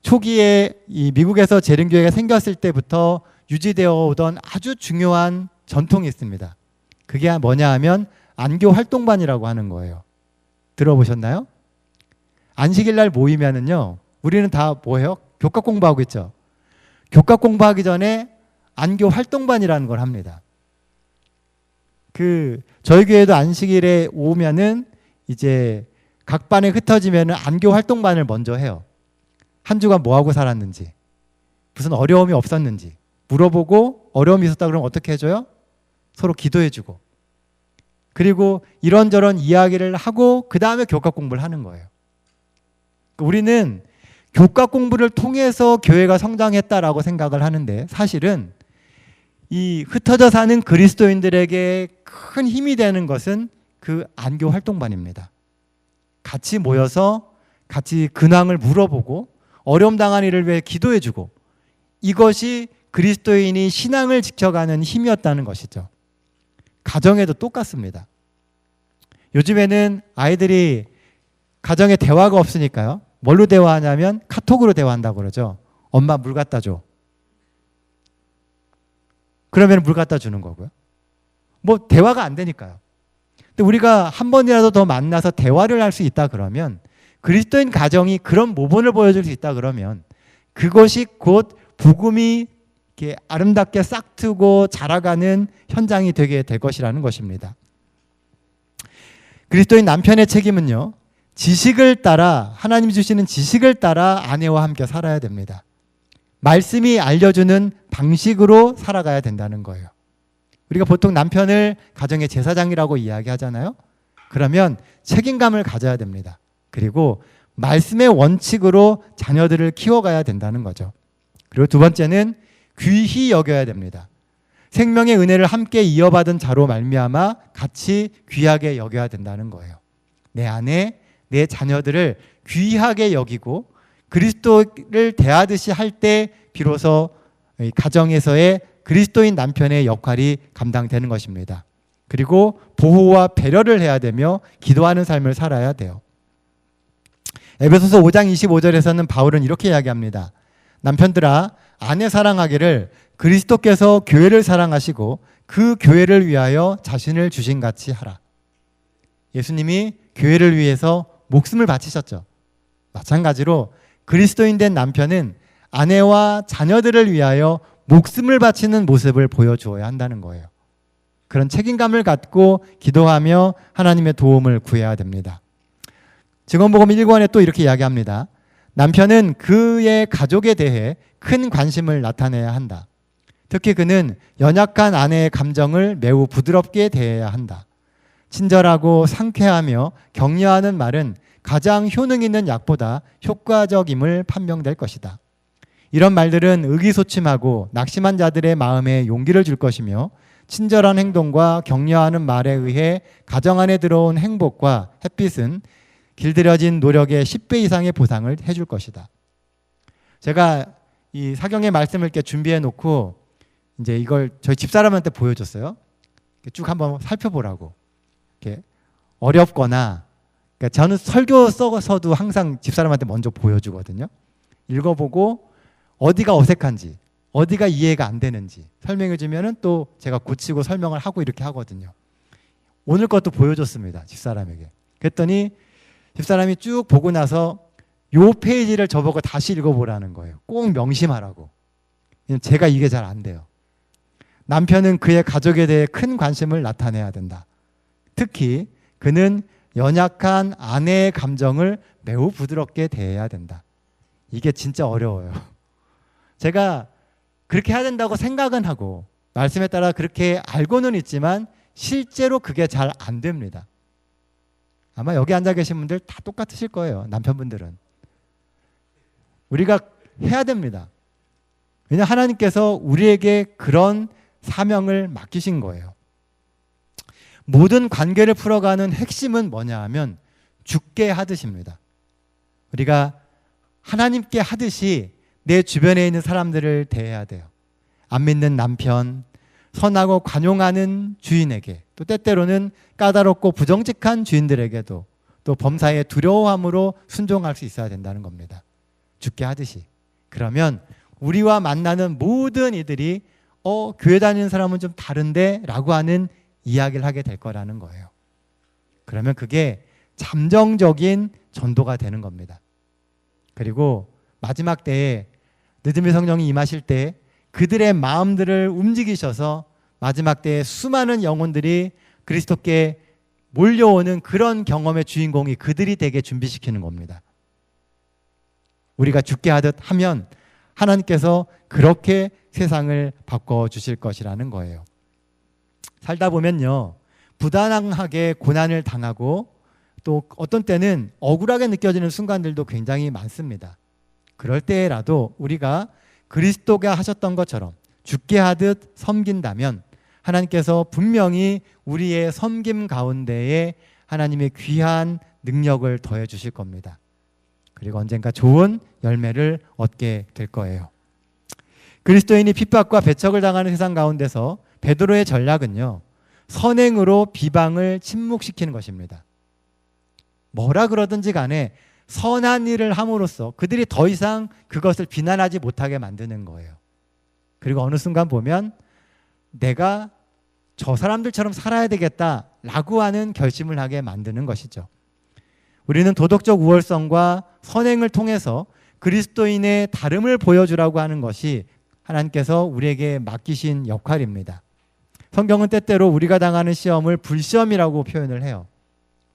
초기에 이 미국에서 재림교회가 생겼을 때부터 유지되어 오던 아주 중요한 전통이 있습니다. 그게 뭐냐 하면 안교 활동반이라고 하는 거예요. 들어보셨나요? 안식일 날 모이면은요, 우리는 다 뭐예요? 교과 공부하고 있죠. 교과 공부하기 전에 안교 활동반이라는 걸 합니다. 저희 교회도 안식일에 오면은 이제 각 반에 흩어지면은 안교 활동반을 먼저 해요. 한 주간 뭐 하고 살았는지, 무슨 어려움이 없었는지 물어보고, 어려움이 있었다 그러면 어떻게 해줘요? 서로 기도해주고, 그리고 이런저런 이야기를 하고 그 다음에 교과 공부를 하는 거예요. 우리는 교과 공부를 통해서 교회가 성장했다라고 생각을 하는데 사실은 이 흩어져 사는 그리스도인들에게 큰 힘이 되는 것은 그 안교 활동반입니다. 같이 모여서 같이 근황을 물어보고 어려움 당한 이를 위해 기도해주고, 이것이 그리스도인이 신앙을 지켜가는 힘이었다는 것이죠. 가정에도 똑같습니다. 요즘에는 아이들이 가정에 대화가 없으니까요, 뭘로 대화하냐면 카톡으로 대화한다고 그러죠. 엄마 물 갖다 줘. 그러면 물 갖다 주는 거고요. 뭐 대화가 안 되니까요. 근데 우리가 한 번이라도 더 만나서 대화를 할 수 있다 그러면, 그리스도인 가정이 그런 모본을 보여줄 수 있다 그러면 그것이 곧 복음이 이렇게 아름답게 싹트고 자라가는 현장이 되게 될 것이라는 것입니다. 그리스도인 남편의 책임은요, 지식을 따라, 하나님이 주시는 지식을 따라 아내와 함께 살아야 됩니다. 말씀이 알려주는 방식으로 살아가야 된다는 거예요. 우리가 보통 남편을 가정의 제사장이라고 이야기하잖아요. 그러면 책임감을 가져야 됩니다. 그리고 말씀의 원칙으로 자녀들을 키워가야 된다는 거죠. 그리고 두 번째는 귀히 여겨야 됩니다. 생명의 은혜를 함께 이어받은 자로 말미암아 같이 귀하게 여겨야 된다는 거예요. 내 아내, 내 자녀들을 귀하게 여기고 그리스도를 대하듯이 할 때 비로소 가정에서의 그리스도인 남편의 역할이 감당되는 것입니다. 그리고 보호와 배려를 해야 되며 기도하는 삶을 살아야 돼요. 에베소서 5장 25절에서는 바울은 이렇게 이야기합니다. 남편들아, 아내 사랑하기를 그리스도께서 교회를 사랑하시고 그 교회를 위하여 자신을 주신 같이 하라. 예수님이 교회를 위해서 목숨을 바치셨죠. 마찬가지로 그리스도인 된 남편은 아내와 자녀들을 위하여 목숨을 바치는 모습을 보여주어야 한다는 거예요. 그런 책임감을 갖고 기도하며 하나님의 도움을 구해야 됩니다. 증언복음 1권에 또 이렇게 이야기합니다. 남편은 그의 가족에 대해 큰 관심을 나타내야 한다. 특히 그는 연약한 아내의 감정을 매우 부드럽게 대해야 한다. 친절하고 상쾌하며 격려하는 말은 가장 효능 있는 약보다 효과적임을 판명될 것이다. 이런 말들은 의기소침하고 낙심한 자들의 마음에 용기를 줄 것이며 친절한 행동과 격려하는 말에 의해 가정 안에 들어온 행복과 햇빛은 길들여진 노력의 10배 이상의 보상을 해줄 것이다. 제가 이 사경의 말씀을 이렇게 준비해 놓고 이제 이걸 저희 집사람한테 보여줬어요. 쭉 한번 살펴보라고. 이렇게 어렵거나, 그러니까 저는 설교 써서도 항상 집사람한테 먼저 보여주거든요. 읽어보고 어디가 어색한지, 어디가 이해가 안 되는지 설명해 주면은 또 제가 고치고 설명을 하고 이렇게 하거든요. 오늘 것도 보여줬습니다. 집사람에게. 그랬더니 집사람이 쭉 보고 나서 요 페이지를 저보고 다시 읽어보라는 거예요. 꼭 명심하라고. 제가 이게 잘 안 돼요. 남편은 그의 가족에 대해 큰 관심을 나타내야 된다. 특히 그는 연약한 아내의 감정을 매우 부드럽게 대해야 된다. 이게 진짜 어려워요. 제가 그렇게 해야 된다고 생각은 하고 말씀에 따라 그렇게 알고는 있지만 실제로 그게 잘 안 됩니다. 아마 여기 앉아 계신 분들 다 똑같으실 거예요. 남편분들은. 우리가 해야 됩니다. 왜냐하면 하나님께서 우리에게 그런 사명을 맡기신 거예요. 모든 관계를 풀어가는 핵심은 뭐냐 하면 주께 하듯입니다. 우리가 하나님께 하듯이 내 주변에 있는 사람들을 대해야 돼요. 안 믿는 남편, 선하고 관용하는 주인에게, 또 때때로는 까다롭고 부정직한 주인들에게도 또 범사에 두려워함으로 순종할 수 있어야 된다는 겁니다. 주께 하듯이. 그러면 우리와 만나는 모든 이들이 교회 다니는 사람은 좀 다른데 라고 하는 이야기를 하게 될 거라는 거예요. 그러면 그게 잠정적인 전도가 되는 겁니다. 그리고 마지막 때에 늦음의 성령이 임하실 때 그들의 마음들을 움직이셔서 마지막 때에 수많은 영혼들이 그리스도께 몰려오는 그런 경험의 주인공이 그들이 되게 준비시키는 겁니다. 우리가 죽게 하듯 하면 하나님께서 그렇게 세상을 바꿔주실 것이라는 거예요. 살다 보면요, 부단하게 고난을 당하고 또 어떤 때는 억울하게 느껴지는 순간들도 굉장히 많습니다. 그럴 때라도 우리가 그리스도가 하셨던 것처럼 죽게 하듯 섬긴다면 하나님께서 분명히 우리의 섬김 가운데에 하나님의 귀한 능력을 더해 주실 겁니다. 그리고 언젠가 좋은 열매를 얻게 될 거예요. 그리스도인이 핍박과 배척을 당하는 세상 가운데서 베드로의 전략은요, 선행으로 비방을 침묵시키는 것입니다. 뭐라 그러든지 간에 선한 일을 함으로써 그들이 더 이상 그것을 비난하지 못하게 만드는 거예요. 그리고 어느 순간 보면 내가 저 사람들처럼 살아야 되겠다라고 하는 결심을 하게 만드는 것이죠. 우리는 도덕적 우월성과 선행을 통해서 그리스도인의 다름을 보여주라고 하는 것이 하나님께서 우리에게 맡기신 역할입니다. 성경은 때때로 우리가 당하는 시험을 불시험이라고 표현을 해요.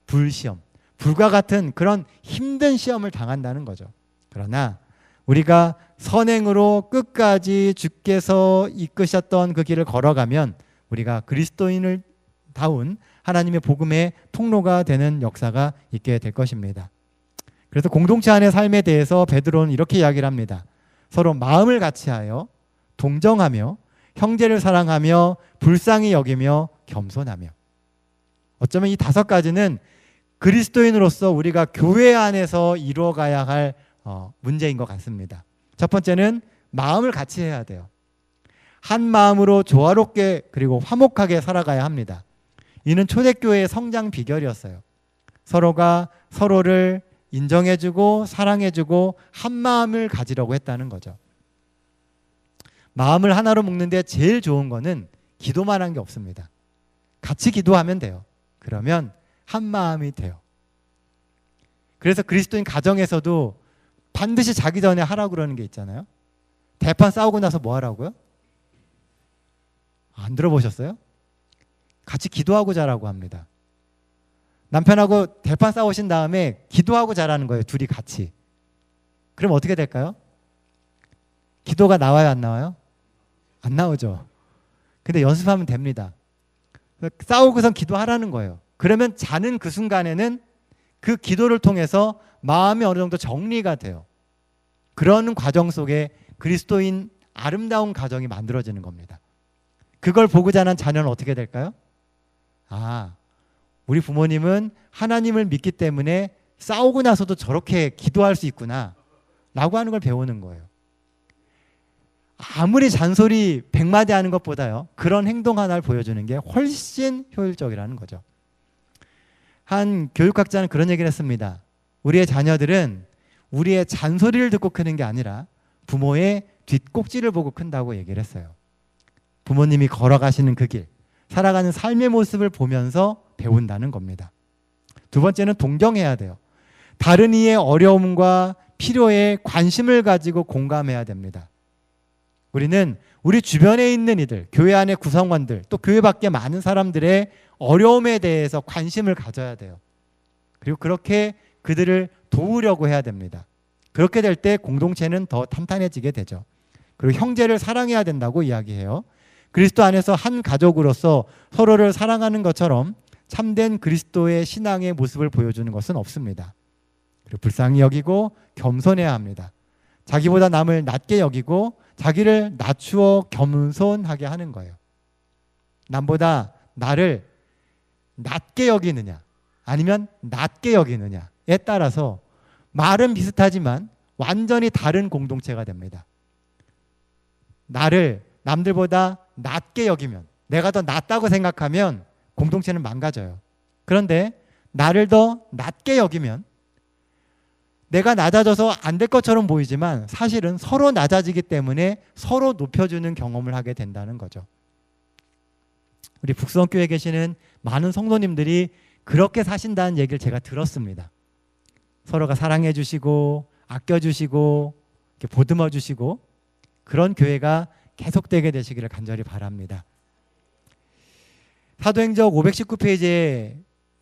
불시험. 불과 같은 그런 힘든 시험을 당한다는 거죠. 그러나 우리가 선행으로 끝까지 주께서 이끄셨던 그 길을 걸어가면 우리가 그리스도인을 다운 하나님의 복음의 통로가 되는 역사가 있게 될 것입니다. 그래서 공동체 안의 삶에 대해서 베드로는 이렇게 이야기를 합니다. 서로 마음을 같이하여 동정하며 형제를 사랑하며 불쌍히 여기며 겸손하며. 어쩌면 이 5가지는 그리스도인으로서 우리가 교회 안에서 이루어가야 할 문제인 것 같습니다. 첫 번째는 마음을 같이 해야 돼요. 한 마음으로 조화롭게 그리고 화목하게 살아가야 합니다. 이는 초대교회의 성장 비결이었어요. 서로가 서로를 인정해주고 사랑해주고 한 마음을 가지려고 했다는 거죠. 마음을 하나로 묶는데 제일 좋은 거는 기도만 한 게 없습니다. 같이 기도하면 돼요. 그러면 한 마음이 돼요. 그래서 그리스도인 가정에서도 반드시 자기 전에 하라고 그러는 게 있잖아요. 대판 싸우고 나서 뭐 하라고요? 안 들어보셨어요? 같이 기도하고 자라고 합니다. 남편하고 대판 싸우신 다음에 기도하고 자라는 거예요. 둘이 같이. 그럼 어떻게 될까요? 기도가 나와요, 안 나와요? 안 나오죠. 근데 연습하면 됩니다. 싸우고선 기도하라는 거예요. 그러면 자는 그 순간에는 그 기도를 통해서 마음이 어느 정도 정리가 돼요. 그런 과정 속에 그리스도인 아름다운 가정이 만들어지는 겁니다. 그걸 보고 자란 자녀는 어떻게 될까요? 우리 부모님은 하나님을 믿기 때문에 싸우고 나서도 저렇게 기도할 수 있구나 라고 하는 걸 배우는 거예요. 아무리 잔소리 100마디 하는 것보다요, 그런 행동 하나를 보여주는 게 훨씬 효율적이라는 거죠. 한 교육학자는 그런 얘기를 했습니다. 우리의 자녀들은 우리의 잔소리를 듣고 크는 게 아니라 부모의 뒷꼭지를 보고 큰다고 얘기를 했어요. 부모님이 걸어가시는 그 길, 살아가는 삶의 모습을 보면서 배운다는 겁니다. 두 번째는 동정해야 돼요. 다른 이의 어려움과 필요에 관심을 가지고 공감해야 됩니다. 우리는 우리 주변에 있는 이들, 교회 안의 구성원들, 또 교회 밖에 많은 사람들의 어려움에 대해서 관심을 가져야 돼요. 그리고 그렇게 그들을 도우려고 해야 됩니다. 그렇게 될 때 공동체는 더 탄탄해지게 되죠. 그리고 형제를 사랑해야 된다고 이야기해요. 그리스도 안에서 한 가족으로서 서로를 사랑하는 것처럼 참된 그리스도의 신앙의 모습을 보여주는 것은 없습니다. 그리고 불쌍히 여기고 겸손해야 합니다. 자기보다 남을 낮게 여기고 자기를 낮추어 겸손하게 하는 거예요. 남보다 나를 낮게 여기느냐 아니면 낮게 여기느냐에 따라서 말은 비슷하지만 완전히 다른 공동체가 됩니다. 나를 남들보다 낮게 여기면, 내가 더 낫다고 생각하면 공동체는 망가져요. 그런데 나를 더 낮게 여기면 내가 낮아져서 안 될 것처럼 보이지만 사실은 서로 낮아지기 때문에 서로 높여주는 경험을 하게 된다는 거죠. 우리 북수원교회에 계시는 많은 성도님들이 그렇게 사신다는 얘기를 제가 들었습니다. 서로가 사랑해 주시고 아껴 주시고 보듬어 주시고 그런 교회가 계속되게 되시기를 간절히 바랍니다. 사도행전 519페이지에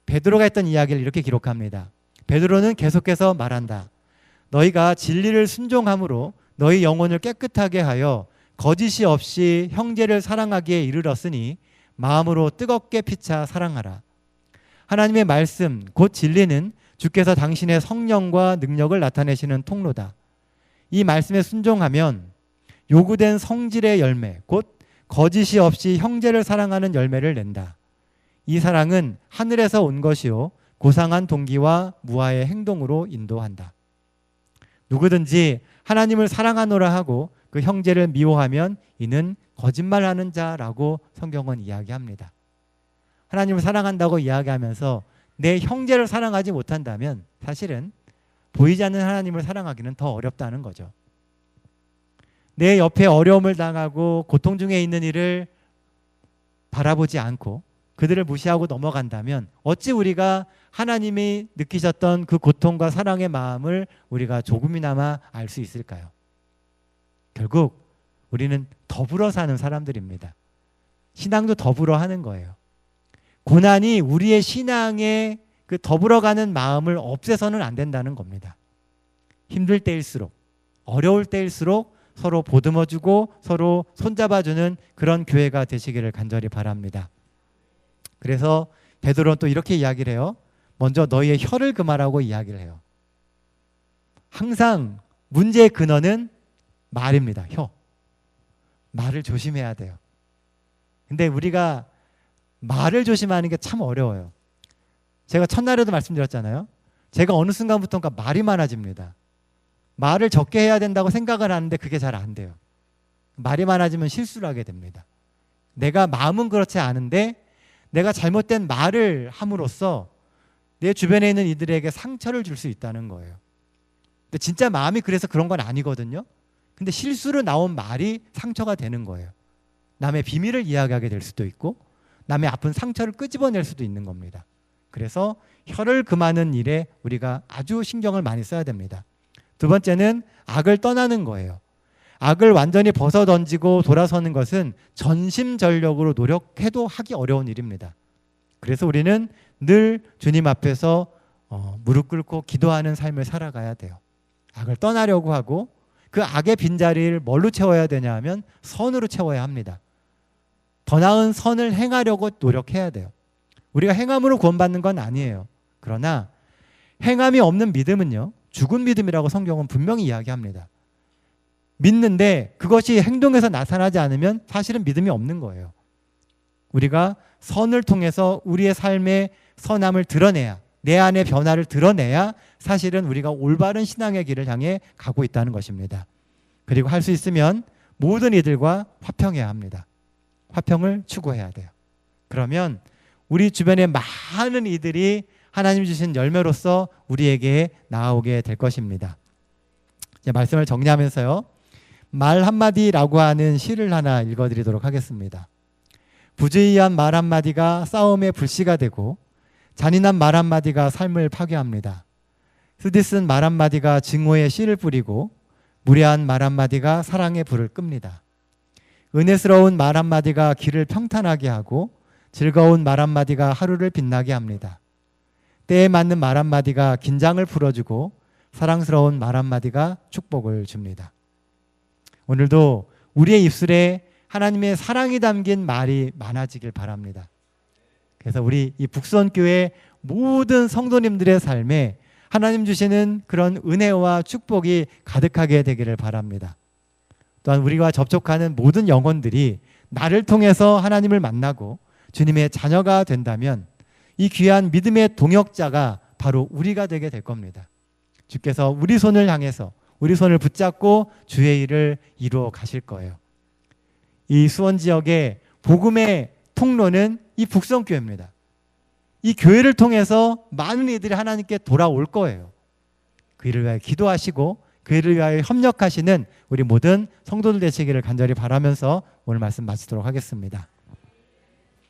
베드로가 했던 이야기를 이렇게 기록합니다. 베드로는 계속해서 말한다. 너희가 진리를 순종함으로 너희 영혼을 깨끗하게 하여 거짓이 없이 형제를 사랑하기에 이르렀으니 마음으로 뜨겁게 피차 사랑하라. 하나님의 말씀 곧 진리는 주께서 당신의 성령과 능력을 나타내시는 통로다. 이 말씀에 순종하면 요구된 성질의 열매 곧 거짓이 없이 형제를 사랑하는 열매를 낸다. 이 사랑은 하늘에서 온 것이요 고상한 동기와 무아의 행동으로 인도한다. 누구든지 하나님을 사랑하노라 하고 그 형제를 미워하면 이는 거짓말하는 자라고 성경은 이야기합니다. 하나님을 사랑한다고 이야기하면서 내 형제를 사랑하지 못한다면 사실은 보이지 않는 하나님을 사랑하기는 더 어렵다는 거죠. 내 옆에 어려움을 당하고 고통 중에 있는 이를 바라보지 않고 그들을 무시하고 넘어간다면 어찌 우리가 하나님이 느끼셨던 그 고통과 사랑의 마음을 우리가 조금이나마 알 수 있을까요? 결국 우리는 더불어 사는 사람들입니다. 신앙도 더불어 하는 거예요. 고난이 우리의 신앙의 그 더불어가는 마음을 없애서는 안 된다는 겁니다. 힘들 때일수록 어려울 때일수록 서로 보듬어주고 서로 손잡아주는 그런 교회가 되시기를 간절히 바랍니다. 그래서 베드로는 또 이렇게 이야기를 해요. 먼저 너희의 혀를 금하라고 이야기를 해요. 항상 문제의 근원은 말입니다. 혀. 말을 조심해야 돼요. 근데 우리가 말을 조심하는 게 참 어려워요. 제가 첫날에도 말씀드렸잖아요. 제가 어느 순간부터인가 말이 많아집니다. 말을 적게 해야 된다고 생각을 하는데 그게 잘 안 돼요. 말이 많아지면 실수를 하게 됩니다. 내가 마음은 그렇지 않은데 내가 잘못된 말을 함으로써 내 주변에 있는 이들에게 상처를 줄 수 있다는 거예요. 근데 진짜 마음이 그래서 그런 건 아니거든요. 근데 실수로 나온 말이 상처가 되는 거예요. 남의 비밀을 이야기하게 될 수도 있고 남의 아픈 상처를 끄집어낼 수도 있는 겁니다. 그래서 혀를 금하는 일에 우리가 아주 신경을 많이 써야 됩니다. 두 번째는 악을 떠나는 거예요. 악을 완전히 벗어던지고 돌아서는 것은 전심전력으로 노력해도 하기 어려운 일입니다. 그래서 우리는 늘 주님 앞에서 무릎 꿇고 기도하는 삶을 살아가야 돼요. 악을 떠나려고 하고 그 악의 빈자리를 뭘로 채워야 되냐 하면 선으로 채워야 합니다. 더 나은 선을 행하려고 노력해야 돼요. 우리가 행함으로 구원받는 건 아니에요. 그러나 행함이 없는 믿음은요, 죽은 믿음이라고 성경은 분명히 이야기합니다. 믿는데 그것이 행동에서 나타나지 않으면 사실은 믿음이 없는 거예요. 우리가 선을 통해서 우리의 삶의 선함을 드러내야, 내 안의 변화를 드러내야 사실은 우리가 올바른 신앙의 길을 향해 가고 있다는 것입니다. 그리고 할 수 있으면 모든 이들과 화평해야 합니다. 화평을 추구해야 돼요. 그러면 우리 주변의 많은 이들이 하나님 주신 열매로서 우리에게 나아오게 될 것입니다. 이제 말씀을 정리하면서요, 말 한마디라고 하는 시를 하나 읽어드리도록 하겠습니다. 부주의한 말 한마디가 싸움의 불씨가 되고 잔인한 말 한마디가 삶을 파괴합니다. 쓰디쓴 말 한마디가 증오의 씨를 뿌리고 무례한 말 한마디가 사랑의 불을 끕니다. 은혜스러운 말 한마디가 길을 평탄하게 하고 즐거운 말 한마디가 하루를 빛나게 합니다. 때에 맞는 말 한마디가 긴장을 풀어주고 사랑스러운 말 한마디가 축복을 줍니다. 오늘도 우리의 입술에 하나님의 사랑이 담긴 말이 많아지길 바랍니다. 그래서 우리 이 북선교회 모든 성도님들의 삶에 하나님 주시는 그런 은혜와 축복이 가득하게 되기를 바랍니다. 또한 우리가 접촉하는 모든 영혼들이 나를 통해서 하나님을 만나고 주님의 자녀가 된다면 이 귀한 믿음의 동역자가 바로 우리가 되게 될 겁니다. 주께서 우리 손을 향해서 우리 손을 붙잡고 주의 일을 이루어 가실 거예요. 이 수원 지역의 복음의 통로는 이 북성교회입니다. 이 교회를 통해서 많은 이들이 하나님께 돌아올 거예요. 그 일을 위하여 기도하시고 그 일을 위하여 협력하시는 우리 모든 성도들 되시기를 간절히 바라면서 오늘 말씀 마치도록 하겠습니다.